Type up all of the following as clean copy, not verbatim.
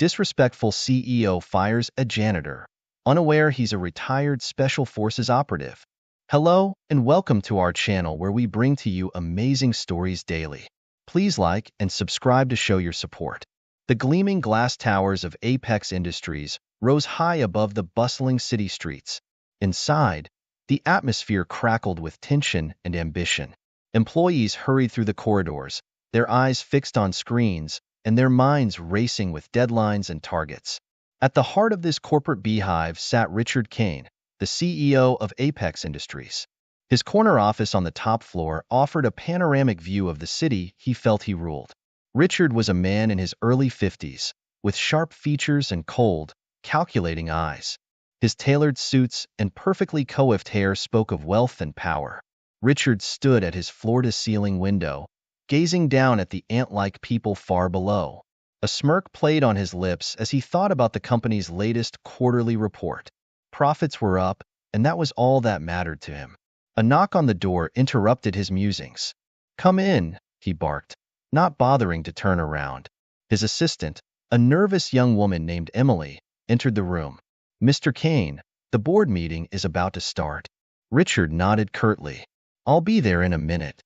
Disrespectful CEO fires a janitor, unaware he's a retired Special Forces operative. Hello, and welcome to our channel where we bring to you amazing stories daily. Please like and subscribe to show your support. The gleaming glass towers of Apex Industries rose high above the bustling city streets. Inside, the atmosphere crackled with tension and ambition. Employees hurried through the corridors, their eyes fixed on screens, and their minds racing with deadlines and targets. At the heart of this corporate beehive sat Richard Kane, the CEO of Apex Industries. His corner office on the top floor offered a panoramic view of the city he felt he ruled. Richard was a man in his early 50s, with sharp features and cold, calculating eyes. His tailored suits and perfectly coiffed hair spoke of wealth and power. Richard stood at his floor-to-ceiling window, gazing down at the ant-like people far below. A smirk played on his lips as he thought about the company's latest quarterly report. Profits were up, and that was all that mattered to him. A knock on the door interrupted his musings. "Come in," he barked, not bothering to turn around. His assistant, a nervous young woman named Emily, entered the room. "Mr. Kane, the board meeting is about to start." Richard nodded curtly. "I'll be there in a minute."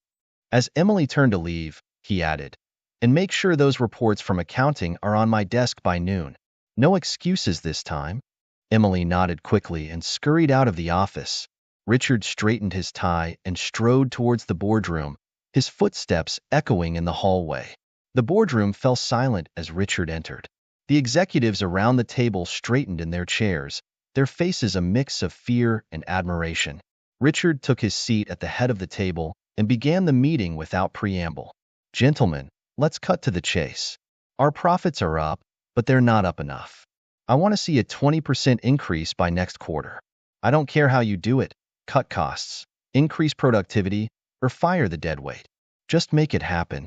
As Emily turned to leave, he added, "And make sure those reports from accounting are on my desk by noon. No excuses this time." Emily nodded quickly and scurried out of the office. Richard straightened his tie and strode towards the boardroom, his footsteps echoing in the hallway. The boardroom fell silent as Richard entered. The executives around the table straightened in their chairs, their faces a mix of fear and admiration. Richard took his seat at the head of the table and began the meeting without preamble. "Gentlemen, let's cut to the chase. Our profits are up, but they're not up enough. I want to see a 20% increase by next quarter. I don't care how you do it, cut costs, increase productivity, or fire the deadweight. Just make it happen."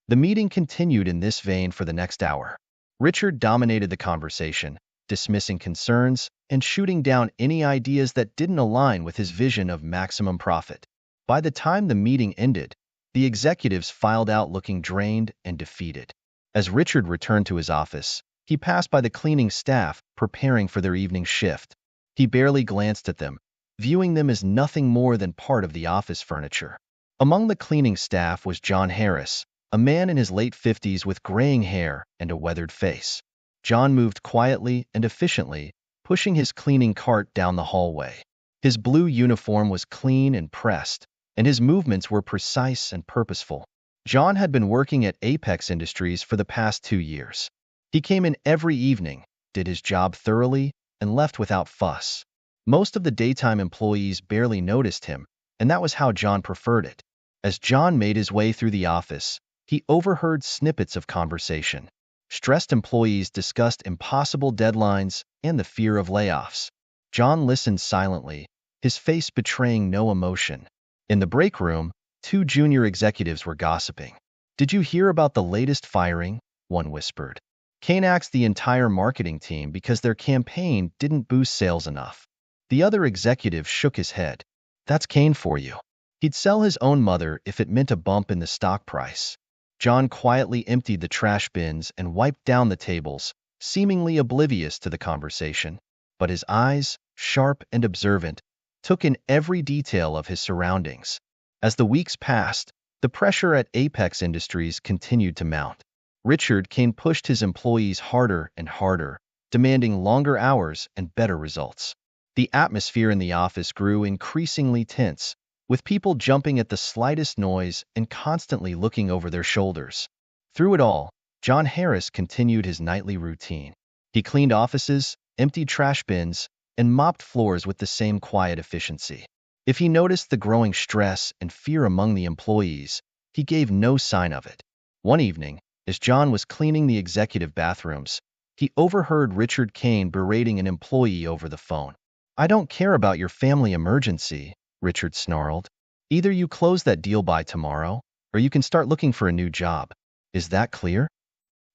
The meeting continued in this vein for the next hour. Richard dominated the conversation, dismissing concerns and shooting down any ideas that didn't align with his vision of maximum profit. By the time the meeting ended, the executives filed out looking drained and defeated. As Richard returned to his office, he passed by the cleaning staff preparing for their evening shift. He barely glanced at them, viewing them as nothing more than part of the office furniture. Among the cleaning staff was John Harris, a man in his late 50s with graying hair and a weathered face. John moved quietly and efficiently, pushing his cleaning cart down the hallway. His blue uniform was clean and pressed, and his movements were precise and purposeful. John had been working at Apex Industries for the past 2 years. He came in every evening, did his job thoroughly, and left without fuss. Most of the daytime employees barely noticed him, and that was how John preferred it. As John made his way through the office, he overheard snippets of conversation. Stressed employees discussed impossible deadlines and the fear of layoffs. John listened silently, his face betraying no emotion. In the break room, 2 junior executives were gossiping. "Did you hear about the latest firing?" one whispered. "Kane axed the entire marketing team because their campaign didn't boost sales enough." The other executive shook his head. "That's Kane for you. He'd sell his own mother if it meant a bump in the stock price." John quietly emptied the trash bins and wiped down the tables, seemingly oblivious to the conversation. But his eyes, sharp and observant, took in every detail of his surroundings. As the weeks passed, the pressure at Apex Industries continued to mount. Richard Kane pushed his employees harder and harder, demanding longer hours and better results. The atmosphere in the office grew increasingly tense, with people jumping at the slightest noise and constantly looking over their shoulders. Through it all, John Harris continued his nightly routine. He cleaned offices, emptied trash bins, and mopped floors with the same quiet efficiency. If he noticed the growing stress and fear among the employees, he gave no sign of it. One evening, as John was cleaning the executive bathrooms, he overheard Richard Kane berating an employee over the phone. "I don't care about your family emergency," Richard snarled. "Either you close that deal by tomorrow, or you can start looking for a new job. Is that clear?"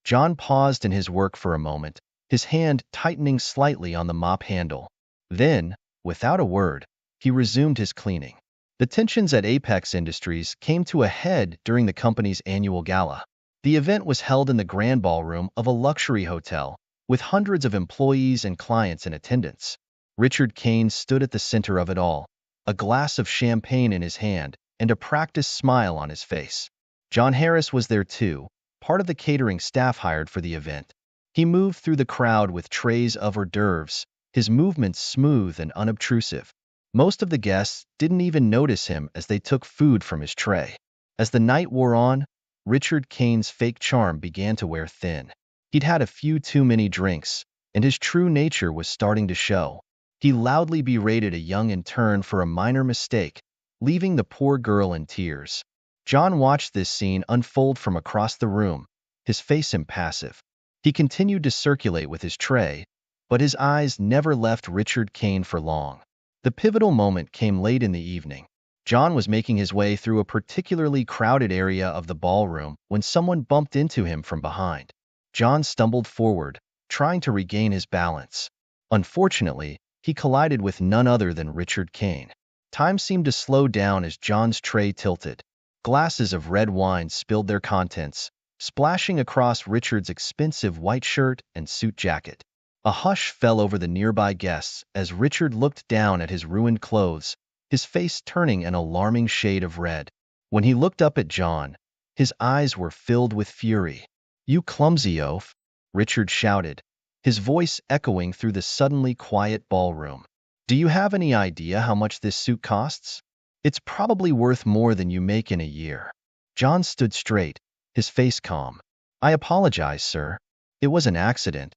John paused in his work for a moment, his hand tightening slightly on the mop handle. Then, without a word, he resumed his cleaning. The tensions at Apex Industries came to a head during the company's annual gala. The event was held in the grand ballroom of a luxury hotel, with hundreds of employees and clients in attendance. Richard Kane stood at the center of it all, a glass of champagne in his hand and a practiced smile on his face. John Harris was there too, part of the catering staff hired for the event. He moved through the crowd with trays of hors d'oeuvres, his movements smooth and unobtrusive. Most of the guests didn't even notice him as they took food from his tray. As the night wore on, Richard Kane's fake charm began to wear thin. He'd had a few too many drinks, and his true nature was starting to show. He loudly berated a young intern for a minor mistake, leaving the poor girl in tears. John watched this scene unfold from across the room, his face impassive. He continued to circulate with his tray, but his eyes never left Richard Kane for long. The pivotal moment came late in the evening. John was making his way through a particularly crowded area of the ballroom when someone bumped into him from behind. John stumbled forward, trying to regain his balance. Unfortunately, he collided with none other than Richard Kane. Time seemed to slow down as John's tray tilted. Glasses of red wine spilled their contents, splashing across Richard's expensive white shirt and suit jacket. A hush fell over the nearby guests as Richard looked down at his ruined clothes, his face turning an alarming shade of red. When he looked up at John, his eyes were filled with fury. "You clumsy oaf," Richard shouted, his voice echoing through the suddenly quiet ballroom. "Do you have any idea how much this suit costs? It's probably worth more than you make in a year." John stood straight, his face calm. "I apologize, sir. It was an accident."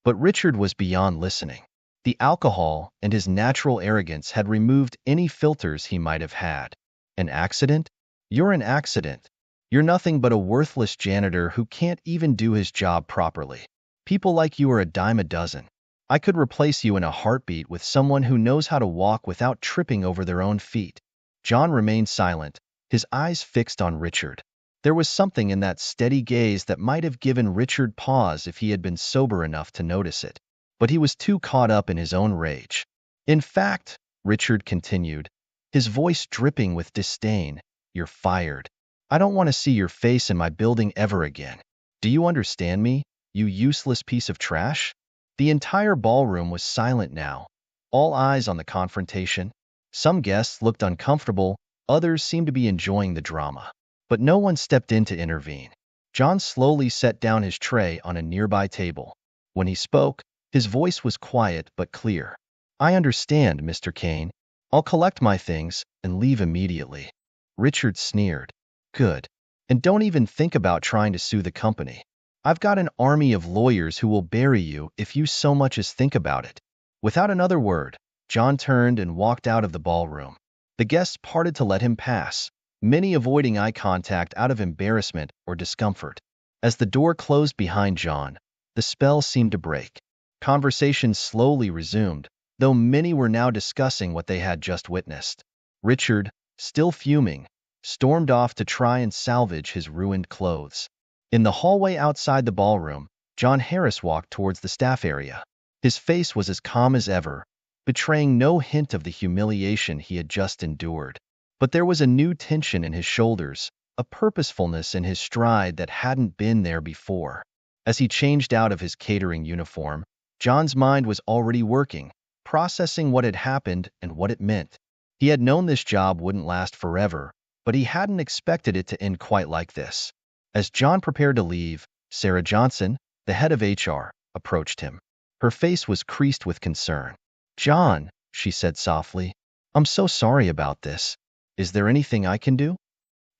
But Richard was beyond listening. The alcohol and his natural arrogance had removed any filters he might have had. "An accident? You're an accident. You're nothing but a worthless janitor who can't even do his job properly. People like you are a dime a dozen. I could replace you in a heartbeat with someone who knows how to walk without tripping over their own feet." John remained silent, his eyes fixed on Richard. There was something in that steady gaze that might have given Richard pause if he had been sober enough to notice it. But he was too caught up in his own rage. "In fact," Richard continued, his voice dripping with disdain, "you're fired. I don't want to see your face in my building ever again. Do you understand me, you useless piece of trash?" The entire ballroom was silent now, all eyes on the confrontation. Some guests looked uncomfortable, others seemed to be enjoying the drama. But no one stepped in to intervene. John slowly set down his tray on a nearby table. When he spoke, his voice was quiet but clear. "I understand, Mr. Kane. I'll collect my things and leave immediately." Richard sneered. "Good. And don't even think about trying to sue the company. I've got an army of lawyers who will bury you if you so much as think about it." Without another word, John turned and walked out of the ballroom. The guests parted to let him pass, many avoiding eye contact out of embarrassment or discomfort. As the door closed behind John, the spell seemed to break. Conversation slowly resumed, though many were now discussing what they had just witnessed. Richard, still fuming, stormed off to try and salvage his ruined clothes. In the hallway outside the ballroom, John Harris walked towards the staff area. His face was as calm as ever, betraying no hint of the humiliation he had just endured. But there was a new tension in his shoulders, a purposefulness in his stride that hadn't been there before. As he changed out of his catering uniform, John's mind was already working, processing what had happened and what it meant. He had known this job wouldn't last forever, but he hadn't expected it to end quite like this. As John prepared to leave, Sarah Johnson, the head of HR, approached him. Her face was creased with concern. "John," she said softly, "I'm so sorry about this. Is there anything I can do?"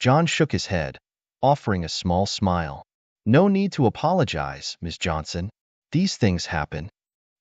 John shook his head, offering a small smile. "No need to apologize, Ms. Johnson. These things happen."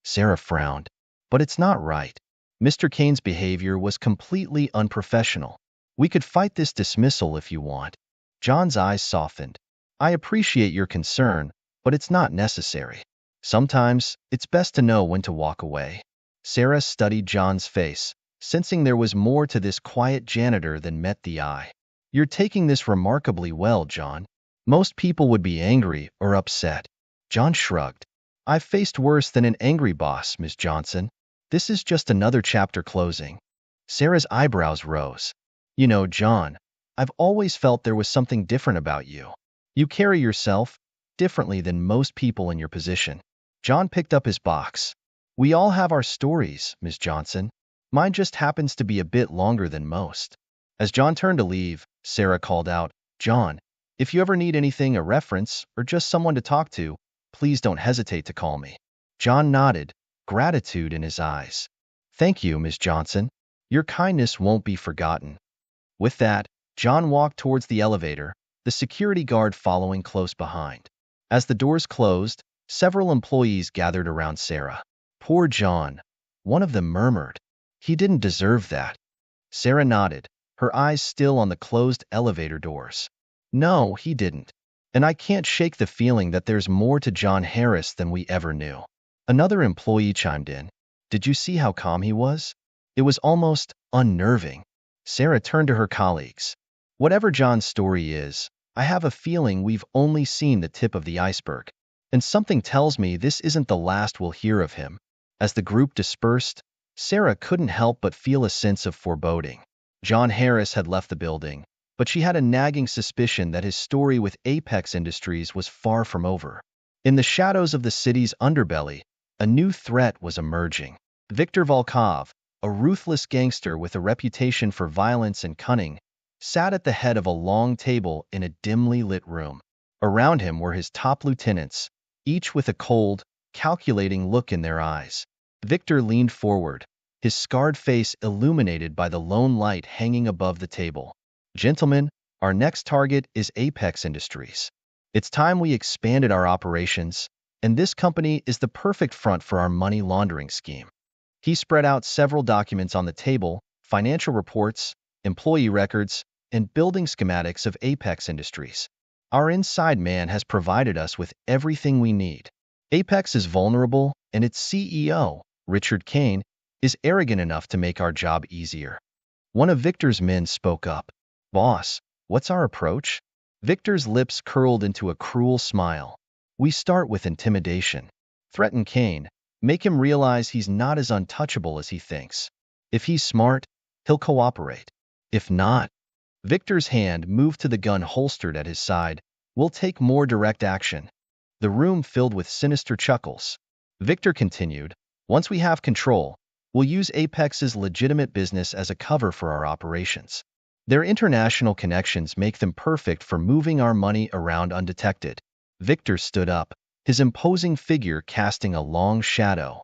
Sarah frowned. "But it's not right. Mr. Kane's behavior was completely unprofessional. We could fight this dismissal if you want." John's eyes softened. "I appreciate your concern, but it's not necessary. Sometimes, it's best to know when to walk away." Sarah studied John's face, sensing there was more to this quiet janitor than met the eye. "You're taking this remarkably well, John. Most people would be angry or upset." John shrugged. "I've faced worse than an angry boss, Ms. Johnson. This is just another chapter closing." Sarah's eyebrows rose. "You know, John, I've always felt there was something different about you. You carry yourself differently than most people in your position." John picked up his box. We all have our stories, Miss Johnson. Mine just happens to be a bit longer than most. As John turned to leave, Sarah called out, John, if you ever need anything, a reference, or just someone to talk to, please don't hesitate to call me. John nodded, gratitude in his eyes. Thank you, Miss Johnson. Your kindness won't be forgotten. With that, John walked towards the elevator, the security guard following close behind. As the doors closed, several employees gathered around Sarah. Poor John, one of them murmured. He didn't deserve that. Sarah nodded, her eyes still on the closed elevator doors. No, he didn't. And I can't shake the feeling that there's more to John Harris than we ever knew. Another employee chimed in. Did you see how calm he was? It was almost unnerving. Sarah turned to her colleagues. Whatever John's story is, I have a feeling we've only seen the tip of the iceberg. And something tells me this isn't the last we'll hear of him. As the group dispersed, Sarah couldn't help but feel a sense of foreboding. John Harris had left the building, but she had a nagging suspicion that his story with Apex Industries was far from over. In the shadows of the city's underbelly, a new threat was emerging. Viktor Volkov, a ruthless gangster with a reputation for violence and cunning, sat at the head of a long table in a dimly lit room. Around him were his top lieutenants, each with a cold, calculating look in their eyes. Viktor leaned forward, his scarred face illuminated by the lone light hanging above the table. Gentlemen, our next target is Apex Industries. It's time we expanded our operations, and this company is the perfect front for our money laundering scheme. He spread out several documents on the table, financial reports, employee records, and building schematics of Apex Industries. Our inside man has provided us with everything we need. Apex is vulnerable, and its CEO, Richard Kane, is arrogant enough to make our job easier. One of Victor's men spoke up. Boss, what's our approach? Victor's lips curled into a cruel smile. We start with intimidation. Threaten Kane. Make him realize he's not as untouchable as he thinks. If he's smart, he'll cooperate. If not, Victor's hand moved to the gun holstered at his side. We'll take more direct action. The room filled with sinister chuckles. Victor continued, once we have control, we'll use Apex's legitimate business as a cover for our operations. Their international connections make them perfect for moving our money around undetected. Victor stood up, his imposing figure casting a long shadow.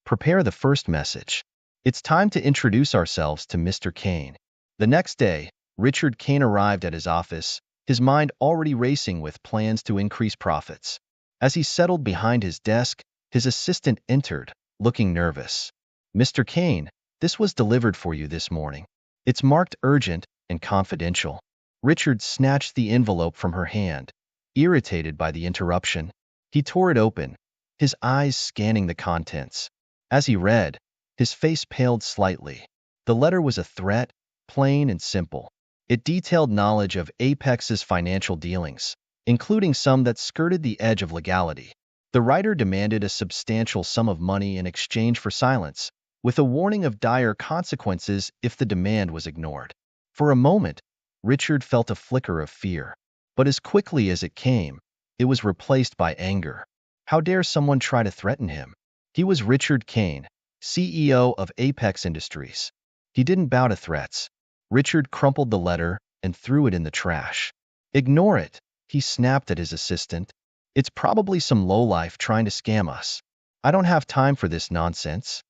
Prepare the first message. It's time to introduce ourselves to Mr. Kane. The next day, Richard Kane arrived at his office, his mind already racing with plans to increase profits. As he settled behind his desk, his assistant entered, looking nervous. Mr. Kane, this was delivered for you this morning. It's marked urgent and confidential. Richard snatched the envelope from her hand, irritated by the interruption. He tore it open, his eyes scanning the contents. As he read, his face paled slightly. The letter was a threat, plain and simple. It detailed knowledge of Apex's financial dealings, including some that skirted the edge of legality. The writer demanded a substantial sum of money in exchange for silence, with a warning of dire consequences if the demand was ignored. For a moment, Richard felt a flicker of fear, but as quickly as it came, it was replaced by anger. How dare someone try to threaten him? He was Richard Kane, CEO of Apex Industries. He didn't bow to threats. Richard crumpled the letter and threw it in the trash. Ignore it, he snapped at his assistant. It's probably some lowlife trying to scam us. I don't have time for this nonsense.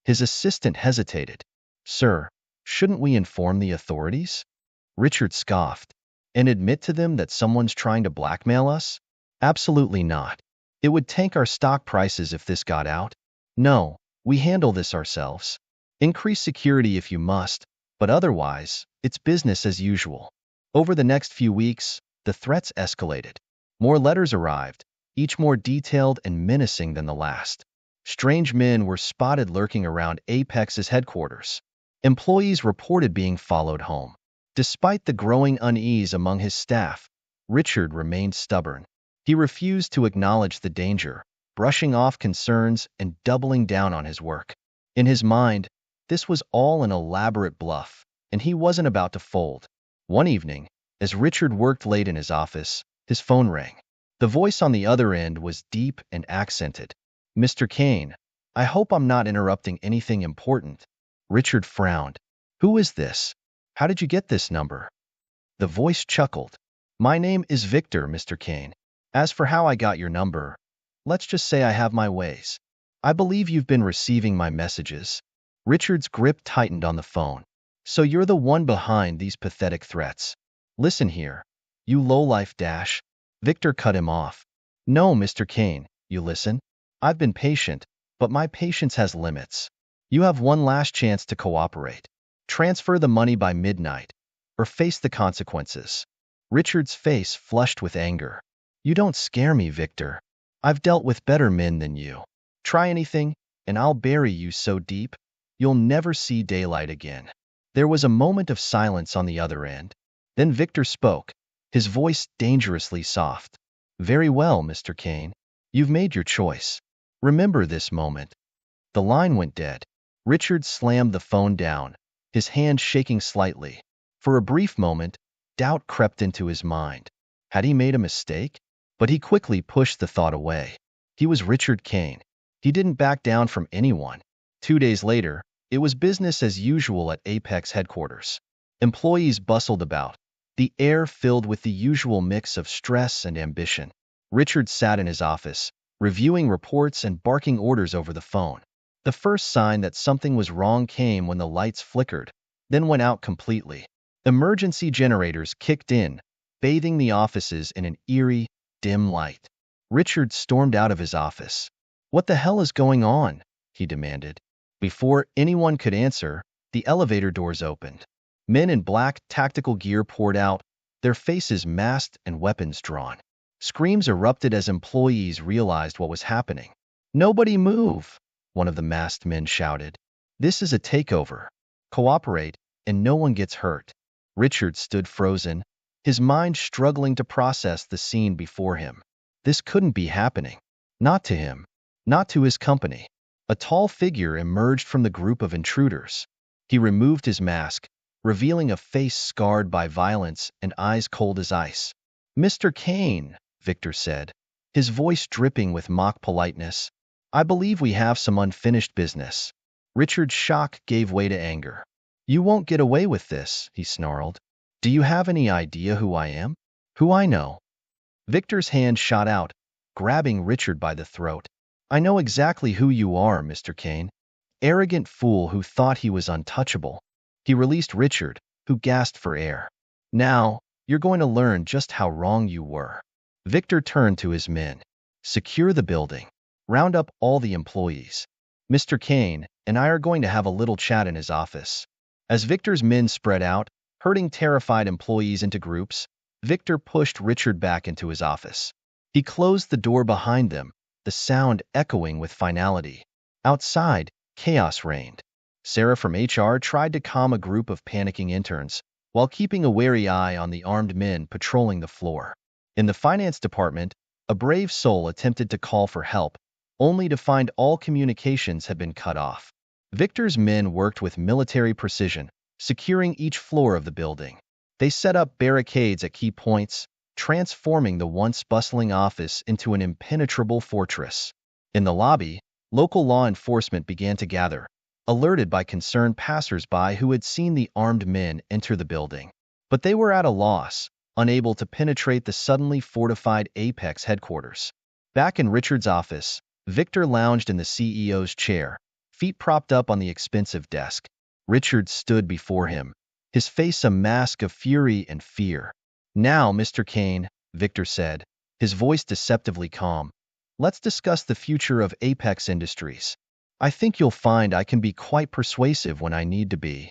His assistant hesitated. Sir, shouldn't we inform the authorities? Richard scoffed. And admit to them that someone's trying to blackmail us? Absolutely not. It would tank our stock prices if this got out. No, we handle this ourselves. Increase security if you must, but otherwise, it's business as usual. Over the next few weeks, the threats escalated. More letters arrived, each more detailed and menacing than the last. Strange men were spotted lurking around Apex's headquarters. Employees reported being followed home. Despite the growing unease among his staff, Richard remained stubborn. He refused to acknowledge the danger, brushing off concerns and doubling down on his work. In his mind, this was all an elaborate bluff, and he wasn't about to fold. One evening, as Richard worked late in his office, his phone rang. The voice on the other end was deep and accented. Mr. Kane, I hope I'm not interrupting anything important. Richard frowned. Who is this? How did you get this number? The voice chuckled. My name is Victor, Mr. Kane. As for how I got your number, let's just say I have my ways. I believe you've been receiving my messages. Richard's grip tightened on the phone. So you're the one behind these pathetic threats. Listen here, you lowlife dash. Victor cut him off. No, Mr. Kane, you listen. I've been patient, but my patience has limits. You have one last chance to cooperate. Transfer the money by midnight, or face the consequences. Richard's face flushed with anger. You don't scare me, Victor. I've dealt with better men than you. Try anything, and I'll bury you so deep, you'll never see daylight again. There was a moment of silence on the other end. Then Victor spoke, his voice dangerously soft. Very well, Mr. Kane. You've made your choice. Remember this moment. The line went dead. Richard slammed the phone down, his hand shaking slightly. For a brief moment, doubt crept into his mind. Had he made a mistake? But he quickly pushed the thought away. He was Richard Kane. He didn't back down from anyone. 2 days later, it was business as usual at Apex headquarters. Employees bustled about, the air filled with the usual mix of stress and ambition. Richard sat in his office, reviewing reports and barking orders over the phone. The first sign that something was wrong came when the lights flickered, then went out completely. Emergency generators kicked in, bathing the offices in an eerie, dim light. Richard stormed out of his office. What the hell is going on? He demanded. Before anyone could answer, the elevator doors opened. Men in black tactical gear poured out, their faces masked and weapons drawn. Screams erupted as employees realized what was happening. Nobody move, one of the masked men shouted. This is a takeover. Cooperate, and no one gets hurt. Richard stood frozen, his mind struggling to process the scene before him. This couldn't be happening. Not to him. Not to his company. A tall figure emerged from the group of intruders. He removed his mask, revealing a face scarred by violence and eyes cold as ice. Mr. Kane, Victor said, his voice dripping with mock politeness. I believe we have some unfinished business. Richard's shock gave way to anger. You won't get away with this, he snarled. Do you have any idea who I am? Who I know? Victor's hand shot out, grabbing Richard by the throat. I know exactly who you are, Mr. Kane. Arrogant fool who thought he was untouchable. He released Richard, who gasped for air. Now, you're going to learn just how wrong you were. Victor turned to his men. Secure the building. Round up all the employees. Mr. Kane and I are going to have a little chat in his office. As Victor's men spread out, herding terrified employees into groups, Victor pushed Richard back into his office. He closed the door behind them, the sound echoing with finality. Outside, chaos reigned. Sarah from HR tried to calm a group of panicking interns, while keeping a wary eye on the armed men patrolling the floor. In the finance department, a brave soul attempted to call for help, only to find all communications had been cut off. Victor's men worked with military precision, securing each floor of the building. They set up barricades at key points, transforming the once bustling office into an impenetrable fortress. In the lobby, local law enforcement began to gather, alerted by concerned passers-by who had seen the armed men enter the building. But they were at a loss, unable to penetrate the suddenly fortified Apex headquarters. Back in Richard's office, Victor lounged in the CEO's chair, feet propped up on the expensive desk. Richard stood before him, his face a mask of fury and fear. Now, Mr. Kane, Victor said, his voice deceptively calm, let's discuss the future of Apex Industries. I think you'll find I can be quite persuasive when I need to be.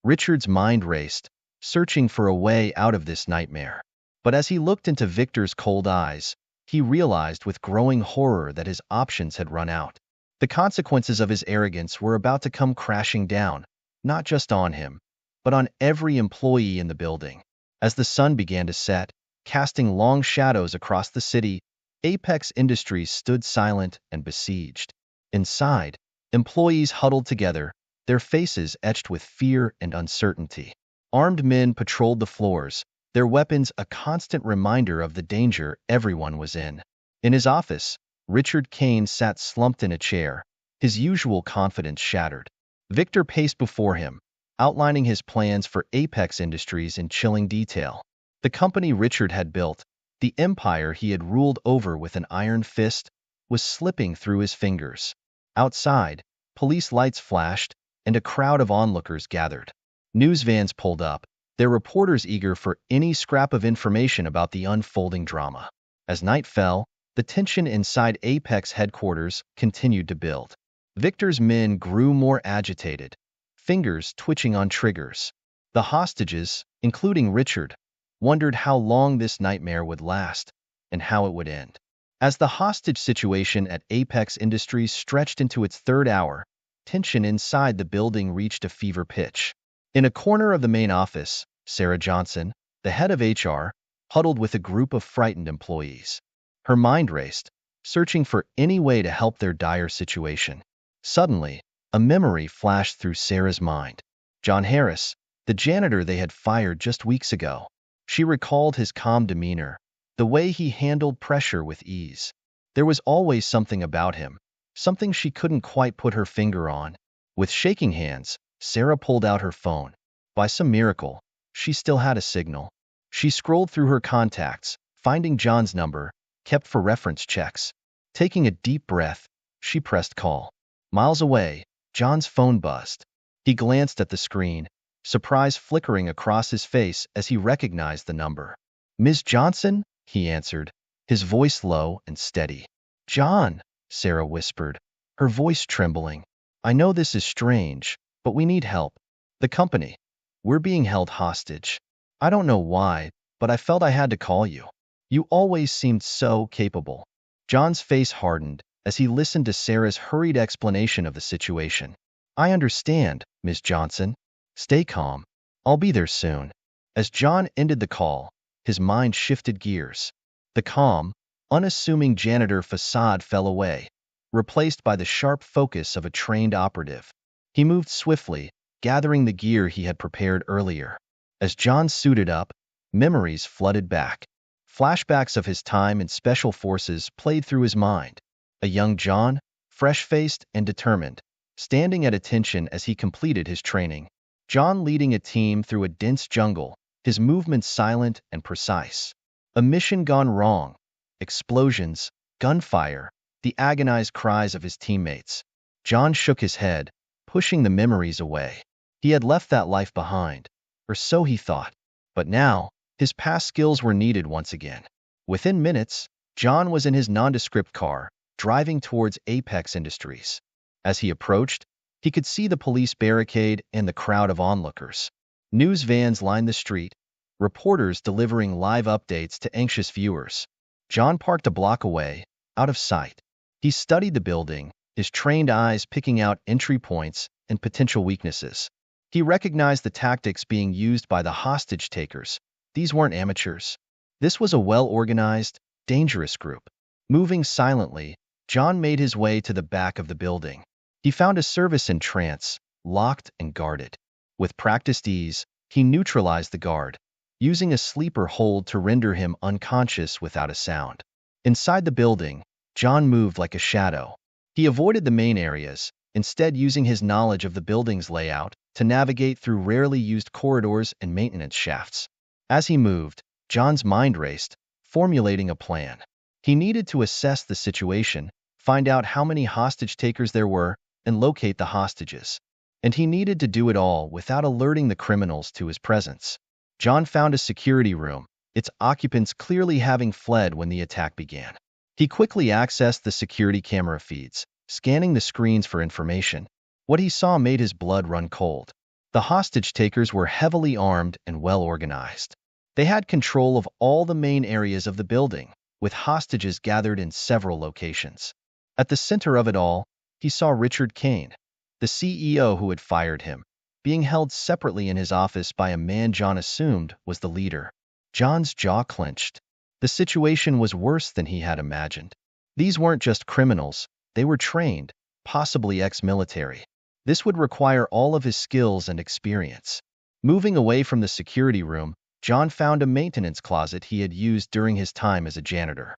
Richard's mind raced, searching for a way out of this nightmare. But as he looked into Victor's cold eyes, he realized with growing horror that his options had run out. The consequences of his arrogance were about to come crashing down, not just on him, but on every employee in the building. As the sun began to set, casting long shadows across the city, Apex Industries stood silent and besieged. Inside, employees huddled together, their faces etched with fear and uncertainty. Armed men patrolled the floors, their weapons a constant reminder of the danger everyone was in. In his office, Richard Kane sat slumped in a chair, his usual confidence shattered. Victor paced before him, outlining his plans for Apex Industries in chilling detail. The company Richard had built, the empire he had ruled over with an iron fist, was slipping through his fingers. Outside, police lights flashed, and a crowd of onlookers gathered. News vans pulled up, their reporters eager for any scrap of information about the unfolding drama. As night fell, the tension inside Apex headquarters continued to build. Victor's men grew more agitated, fingers twitching on triggers. The hostages, including Richard, wondered how long this nightmare would last and how it would end. As the hostage situation at Apex Industries stretched into its third hour, tension inside the building reached a fever pitch. In a corner of the main office, Sarah Johnson, the head of HR, huddled with a group of frightened employees. Her mind raced, searching for any way to help their dire situation. Suddenly, a memory flashed through Sarah's mind. John Harris, the janitor they had fired just weeks ago. She recalled his calm demeanor, the way he handled pressure with ease. There was always something about him, something she couldn't quite put her finger on. With shaking hands, Sarah pulled out her phone. By some miracle, she still had a signal. She scrolled through her contacts, finding John's number, kept for reference checks. Taking a deep breath, she pressed call. Miles away, John's phone buzzed. He glanced at the screen, surprise flickering across his face as he recognized the number. "Ms. Johnson?" he answered, his voice low and steady. "John," Sarah whispered, her voice trembling. "I know this is strange, but we need help. The company. We're being held hostage. I don't know why, but I felt I had to call you. You always seemed so capable." John's face hardened as he listened to Sarah's hurried explanation of the situation. "I understand, Ms. Johnson. Stay calm. I'll be there soon." As John ended the call, his mind shifted gears. The calm, unassuming janitor facade fell away, replaced by the sharp focus of a trained operative. He moved swiftly, gathering the gear he had prepared earlier. As John suited up, memories flooded back. Flashbacks of his time in Special Forces played through his mind. A young John, fresh-faced and determined, standing at attention as he completed his training. John leading a team through a dense jungle, his movements silent and precise. A mission gone wrong. Explosions, gunfire, the agonized cries of his teammates. John shook his head, pushing the memories away. He had left that life behind, or so he thought. But now, his past skills were needed once again. Within minutes, John was in his nondescript car, driving towards Apex Industries. As he approached, he could see the police barricade and the crowd of onlookers. News vans lined the street, reporters delivering live updates to anxious viewers. John parked a block away, out of sight. He studied the building, his trained eyes picking out entry points and potential weaknesses. He recognized the tactics being used by the hostage takers. These weren't amateurs. This was a well-organized, dangerous group. Moving silently, John made his way to the back of the building. He found a service entrance, locked and guarded. With practiced ease, he neutralized the guard, using a sleeper hold to render him unconscious without a sound. Inside the building, John moved like a shadow. He avoided the main areas, instead using his knowledge of the building's layout to navigate through rarely used corridors and maintenance shafts. As he moved, John's mind raced, formulating a plan. He needed to assess the situation, find out how many hostage takers there were, and locate the hostages. And he needed to do it all without alerting the criminals to his presence. John found a security room, its occupants clearly having fled when the attack began. He quickly accessed the security camera feeds, scanning the screens for information. What he saw made his blood run cold. The hostage takers were heavily armed and well organized. They had control of all the main areas of the building, with hostages gathered in several locations. At the center of it all, he saw Richard Kane, the CEO who had fired him, being held separately in his office by a man John assumed was the leader. John's jaw clenched. The situation was worse than he had imagined. These weren't just criminals, they were trained, possibly ex-military. This would require all of his skills and experience. Moving away from the security room, John found a maintenance closet he had used during his time as a janitor.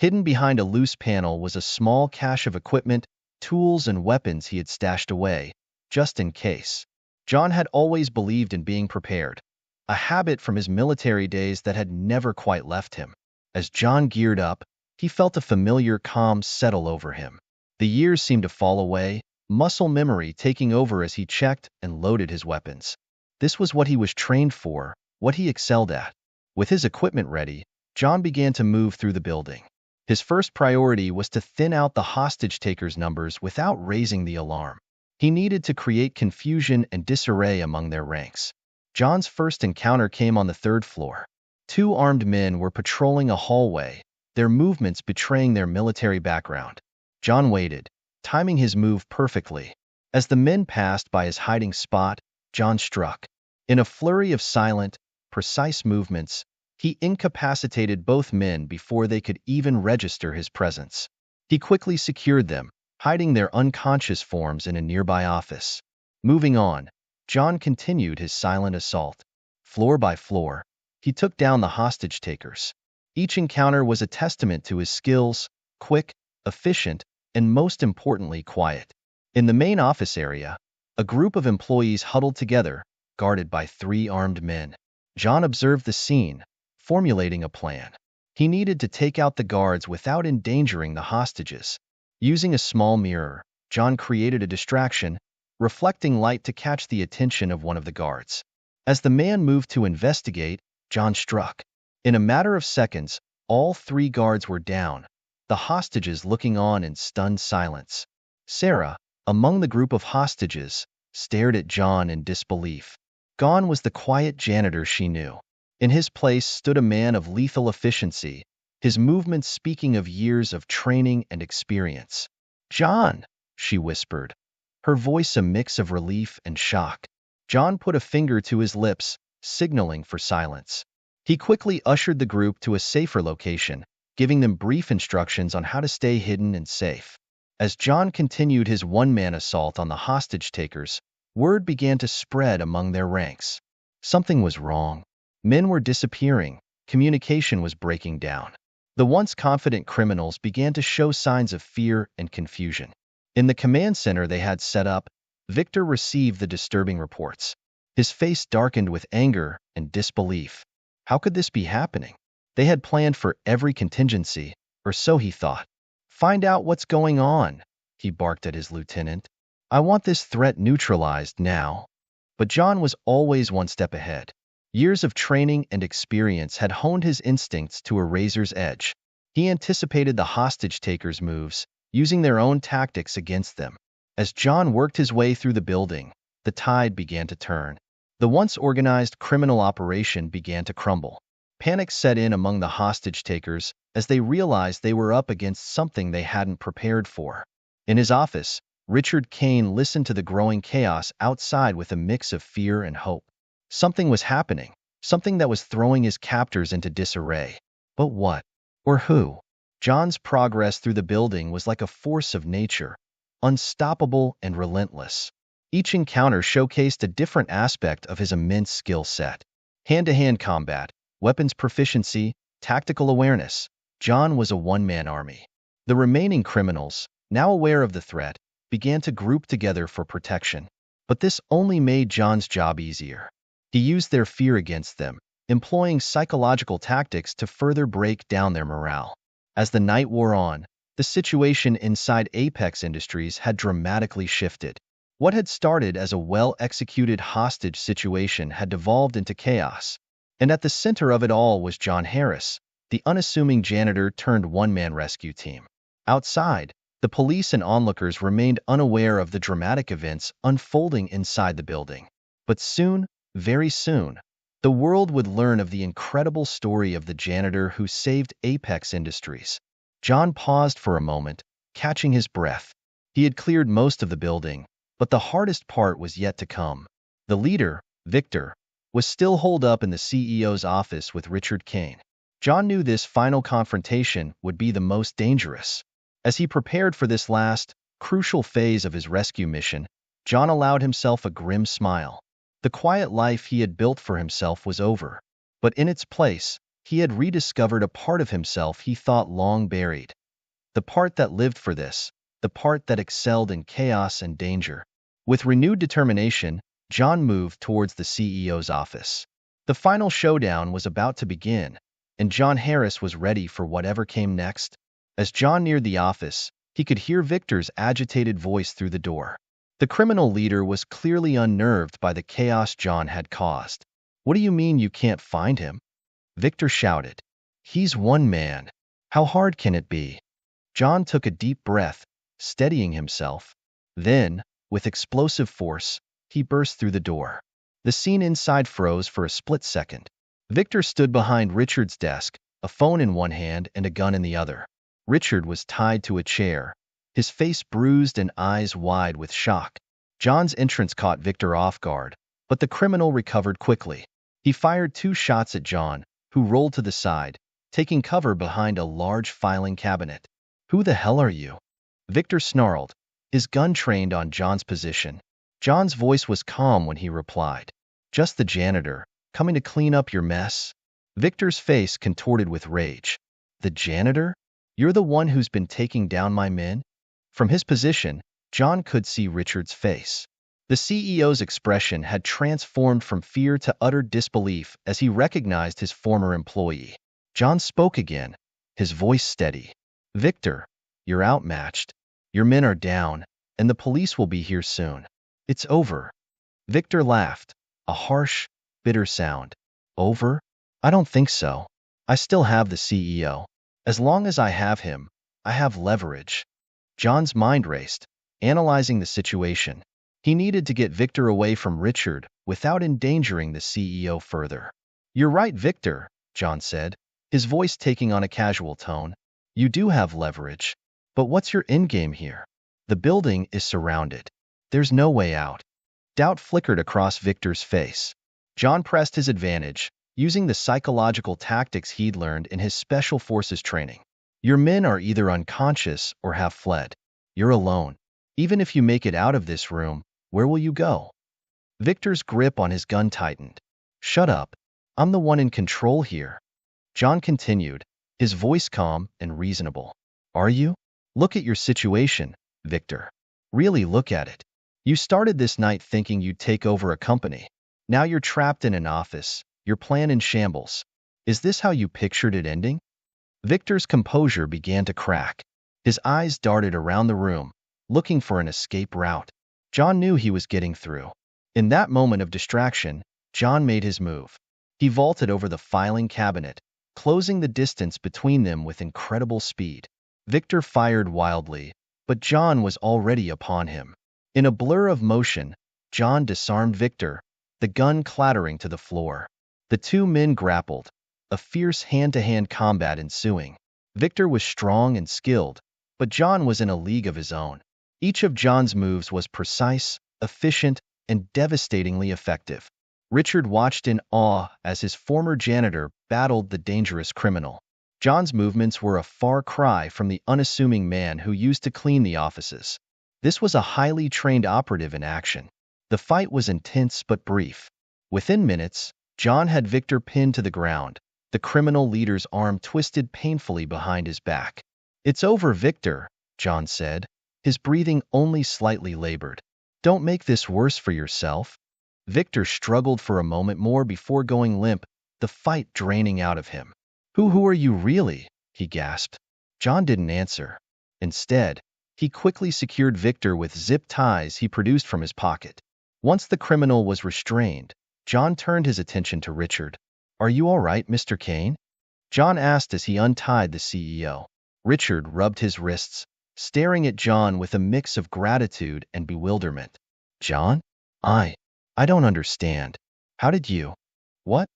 Hidden behind a loose panel was a small cache of equipment, tools, and weapons he had stashed away, just in case. John had always believed in being prepared, a habit from his military days that had never quite left him. As John geared up, he felt a familiar calm settle over him. The years seemed to fall away, muscle memory taking over as he checked and loaded his weapons. This was what he was trained for, what he excelled at. With his equipment ready, John began to move through the building. His first priority was to thin out the hostage-takers' numbers without raising the alarm. He needed to create confusion and disarray among their ranks. John's first encounter came on the third floor. Two armed men were patrolling a hallway, their movements betraying their military background. John waited, timing his move perfectly. As the men passed by his hiding spot, John struck. In a flurry of silent, precise movements, he incapacitated both men before they could even register his presence. He quickly secured them, hiding their unconscious forms in a nearby office. Moving on, John continued his silent assault. Floor by floor, he took down the hostage-takers. Each encounter was a testament to his skills, quick, efficient, and most importantly, quiet. In the main office area, a group of employees huddled together, guarded by three armed men. John observed the scene, formulating a plan. He needed to take out the guards without endangering the hostages. Using a small mirror, John created a distraction, reflecting light to catch the attention of one of the guards. As the man moved to investigate, John struck. In a matter of seconds, all three guards were down, the hostages looking on in stunned silence. Sarah, among the group of hostages, stared at John in disbelief. Gone was the quiet janitor she knew. In his place stood a man of lethal efficiency, his movements speaking of years of training and experience. "John," she whispered, her voice a mix of relief and shock. John put a finger to his lips, signaling for silence. He quickly ushered the group to a safer location, giving them brief instructions on how to stay hidden and safe. As John continued his one-man assault on the hostage-takers, word began to spread among their ranks. Something was wrong. Men were disappearing, communication was breaking down. The once confident criminals began to show signs of fear and confusion. In the command center they had set up, Victor received the disturbing reports. His face darkened with anger and disbelief. How could this be happening? They had planned for every contingency, or so he thought. "Find out what's going on," he barked at his lieutenant. "I want this threat neutralized now." But John was always one step ahead. Years of training and experience had honed his instincts to a razor's edge. He anticipated the hostage-takers' moves, using their own tactics against them. As John worked his way through the building, the tide began to turn. The once organized criminal operation began to crumble. Panic set in among the hostage-takers as they realized they were up against something they hadn't prepared for. In his office, Richard Kane listened to the growing chaos outside with a mix of fear and hope. Something was happening, something that was throwing his captors into disarray. But what? Or who? John's progress through the building was like a force of nature, unstoppable and relentless. Each encounter showcased a different aspect of his immense skill set. Hand-to-hand combat, weapons proficiency, tactical awareness. John was a one-man army. The remaining criminals, now aware of the threat, began to group together for protection. But this only made John's job easier. He used their fear against them, employing psychological tactics to further break down their morale. As the night wore on, the situation inside Apex Industries had dramatically shifted. What had started as a well-executed hostage situation had devolved into chaos. And at the center of it all was John Harris, the unassuming janitor turned one-man rescue team. Outside, the police and onlookers remained unaware of the dramatic events unfolding inside the building. But soon, very soon, the world would learn of the incredible story of the janitor who saved Apex Industries. John paused for a moment, catching his breath. He had cleared most of the building, but the hardest part was yet to come. The leader, Victor, was still holed up in the CEO's office with Richard Kane. John knew this final confrontation would be the most dangerous. As he prepared for this last, crucial phase of his rescue mission, John allowed himself a grim smile. The quiet life he had built for himself was over. But in its place, He had rediscovered a part of himself he thought long buried. The part that lived for this, the part that excelled in chaos and danger. With renewed determination, John moved towards the CEO's office. The final showdown was about to begin, and John Harris was ready for whatever came next. As John neared the office, he could hear Victor's agitated voice through the door. The criminal leader was clearly unnerved by the chaos John had caused. "What do you mean you can't find him?" Victor shouted. "He's one man. How hard can it be?" John took a deep breath, steadying himself. Then, with explosive force, he burst through the door. The scene inside froze for a split second. Victor stood behind Richard's desk, a phone in one hand and a gun in the other. Richard was tied to a chair, his face bruised and eyes wide with shock. John's entrance caught Victor off guard, but the criminal recovered quickly. He fired 2 shots at John, who rolled to the side, taking cover behind a large filing cabinet. "Who the hell are you?" Victor snarled, his gun trained on John's position. John's voice was calm when he replied, "Just the janitor, coming to clean up your mess." Victor's face contorted with rage. "The janitor? You're the one who's been taking down my men?" From his position, John could see Richard's face. The CEO's expression had transformed from fear to utter disbelief as he recognized his former employee. John spoke again, his voice steady. "Victor, you're outmatched. Your men are down, and the police will be here soon. It's over." Victor laughed, a harsh, bitter sound. "Over? I don't think so. I still have the CEO. As long as I have him, I have leverage." John's mind raced, analyzing the situation. He needed to get Victor away from Richard without endangering the CEO further. "You're right, Victor," John said, his voice taking on a casual tone. "You do have leverage. But what's your endgame here? The building is surrounded. There's no way out." Doubt flickered across Victor's face. John pressed his advantage, using the psychological tactics he'd learned in his special forces training. "Your men are either unconscious or have fled. You're alone. Even if you make it out of this room, where will you go?" Victor's grip on his gun tightened. "Shut up. I'm the one in control here." John continued, his voice calm and reasonable. "Are you? Look at your situation, Victor. Really look at it. You started this night thinking you'd take over a company. Now you're trapped in an office, your plan in shambles. Is this how you pictured it ending?" Victor's composure began to crack. His eyes darted around the room, looking for an escape route. John knew he was getting through. In that moment of distraction, John made his move. He vaulted over the filing cabinet, closing the distance between them with incredible speed. Victor fired wildly, but John was already upon him. In a blur of motion, John disarmed Victor, the gun clattering to the floor. The 2 men grappled, a fierce hand-to-hand combat ensuing. Victor was strong and skilled, but John was in a league of his own. Each of John's moves was precise, efficient, and devastatingly effective. Richard watched in awe as his former janitor battled the dangerous criminal. John's movements were a far cry from the unassuming man who used to clean the offices. This was a highly trained operative in action. The fight was intense but brief. Within minutes, John had Victor pinned to the ground, the criminal leader's arm twisted painfully behind his back. "It's over, Victor," John said, his breathing only slightly labored. "Don't make this worse for yourself." Victor struggled for a moment more before going limp, the fight draining out of him. Who are you really?" he gasped. John didn't answer. Instead, he quickly secured Victor with zip ties he produced from his pocket. Once the criminal was restrained, John turned his attention to Richard. "Are you all right, Mr. Kane?" John asked as he untied the CEO. Richard rubbed his wrists, staring at John with a mix of gratitude and bewilderment. "John? I don't understand. How did you?" "What?"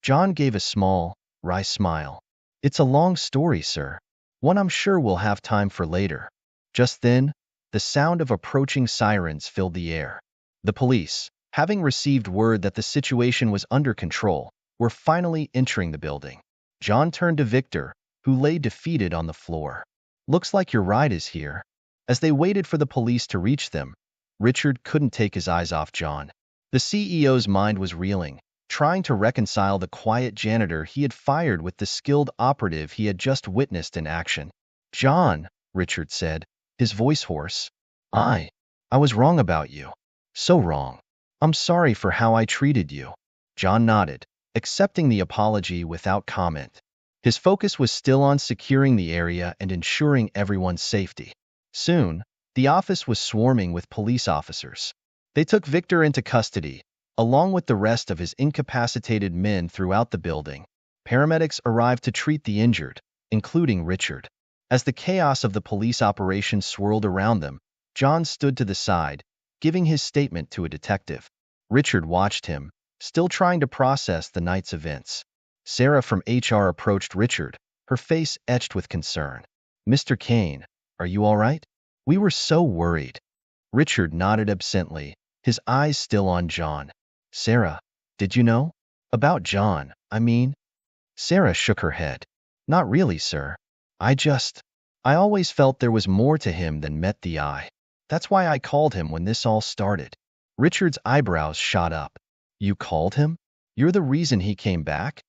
John gave a small, wry smile. "It's a long story, sir. One I'm sure we'll have time for later." Just then, the sound of approaching sirens filled the air. The police, having received word that the situation was under control, were finally entering the building. John turned to Victor, who lay defeated on the floor. "Looks like your ride is here." As they waited for the police to reach them, Richard couldn't take his eyes off John. The CEO's mind was reeling, trying to reconcile the quiet janitor he had fired with the skilled operative he had just witnessed in action. "John," Richard said, his voice hoarse. I was wrong about you. So wrong. I'm sorry for how I treated you." John nodded, accepting the apology without comment. His focus was still on securing the area and ensuring everyone's safety. Soon, the office was swarming with police officers. They took Victor into custody, along with the rest of his incapacitated men throughout the building. Paramedics arrived to treat the injured, including Richard. As the chaos of the police operation swirled around them, John stood to the side, giving his statement to a detective. Richard watched him, still trying to process the night's events. Sarah from HR approached Richard, her face etched with concern. "Mr. Kane, are you all right? We were so worried." Richard nodded absently, his eyes still on John. "Sarah, did you know? About John, I mean?" Sarah shook her head. "Not really, sir. I always felt there was more to him than met the eye. That's why I called him when this all started." Richard's eyebrows shot up. "You called him? You're the reason he came back?"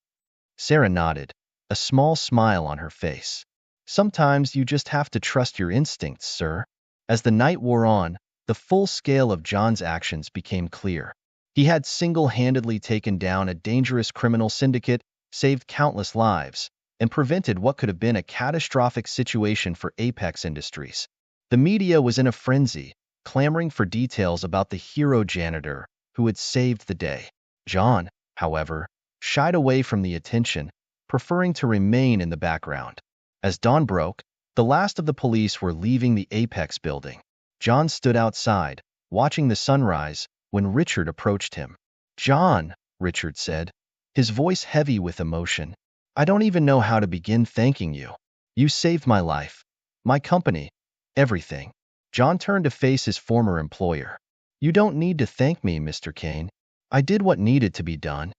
Sarah nodded, a small smile on her face. "Sometimes you just have to trust your instincts, sir." As the night wore on, the full scale of John's actions became clear. He had single-handedly taken down a dangerous criminal syndicate, saved countless lives, and prevented what could have been a catastrophic situation for Apex Industries. The media was in a frenzy, clamoring for details about the hero janitor who had saved the day. John, however, shied away from the attention, preferring to remain in the background. As dawn broke, the last of the police were leaving the Apex building. John stood outside, watching the sunrise, when Richard approached him. "John," Richard said, his voice heavy with emotion, "I don't even know how to begin thanking you. You saved my life, my company, everything." John turned to face his former employer. "You don't need to thank me, Mr. Kane. I did what needed to be done."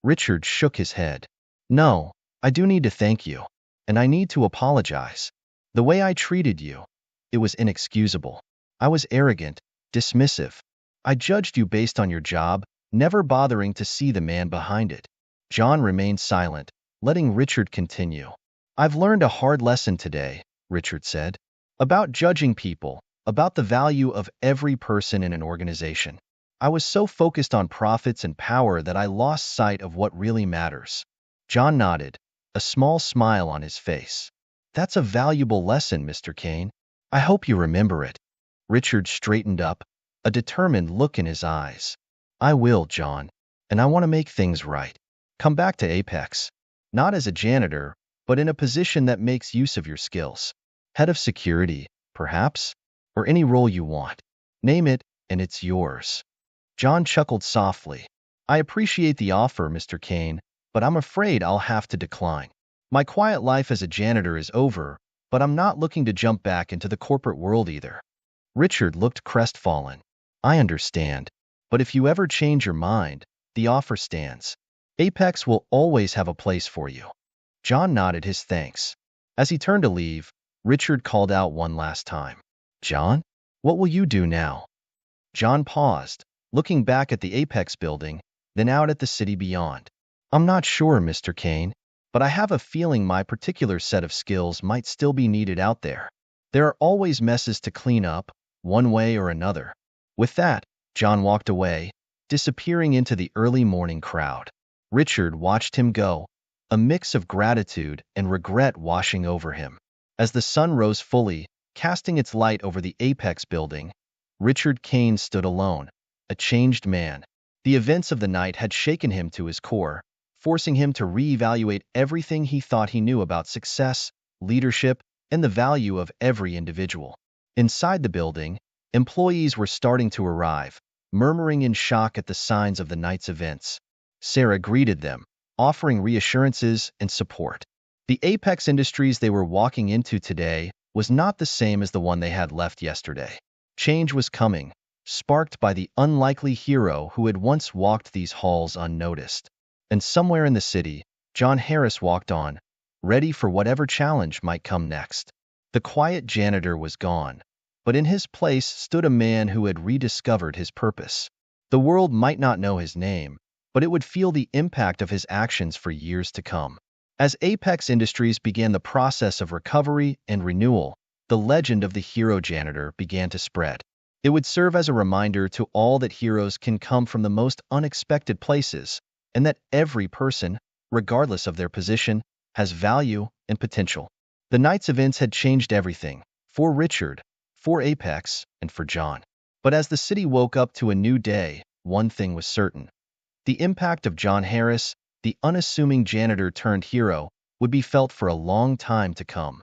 Richard shook his head. "No, I do need to thank you, and I need to apologize. The way I treated you, it was inexcusable. I was arrogant, dismissive. I judged you based on your job, never bothering to see the man behind it." John remained silent, letting Richard continue. "I've learned a hard lesson today," Richard said, "about judging people, about the value of every person in an organization. I was so focused on profits and power that I lost sight of what really matters." John nodded, a small smile on his face. "That's a valuable lesson, Mr. Kane. I hope you remember it." Richard straightened up, a determined look in his eyes. "I will, John, and I want to make things right. Come back to Apex, not as a janitor, but in a position that makes use of your skills. Head of security, perhaps, or any role you want. Name it, and it's yours." John chuckled softly. "I appreciate the offer, Mr. Kane, but I'm afraid I'll have to decline. My quiet life as a janitor is over, but I'm not looking to jump back into the corporate world either." Richard looked crestfallen. "I understand, but if you ever change your mind, the offer stands. Apex will always have a place for you." John nodded his thanks. As he turned to leave, Richard called out one last time. "John, what will you do now?" John paused, looking back at the Apex building, then out at the city beyond. "I'm not sure, Mr. Kane, but I have a feeling my particular set of skills might still be needed out there. There are always messes to clean up, one way or another." With that, John walked away, disappearing into the early morning crowd. Richard watched him go, a mix of gratitude and regret washing over him. As the sun rose fully, casting its light over the Apex building, Richard Kane stood alone, a changed man. The events of the night had shaken him to his core, forcing him to reevaluate everything he thought he knew about success, leadership, and the value of every individual. Inside the building, employees were starting to arrive, murmuring in shock at the signs of the night's events. Sarah greeted them, offering reassurances and support. The Apex Industries they were walking into today was not the same as the one they had left yesterday. Change was coming, sparked by the unlikely hero who had once walked these halls unnoticed. And somewhere in the city, John Harris walked on, ready for whatever challenge might come next. The quiet janitor was gone, but in his place stood a man who had rediscovered his purpose. The world might not know his name, but it would feel the impact of his actions for years to come. As Apex Industries began the process of recovery and renewal, the legend of the hero janitor began to spread. It would serve as a reminder to all that heroes can come from the most unexpected places, and that every person, regardless of their position, has value and potential. The night's events had changed everything, for Richard, for Apex, and for John. But as the city woke up to a new day, one thing was certain. The impact of John Harris, the unassuming janitor turned hero, would be felt for a long time to come.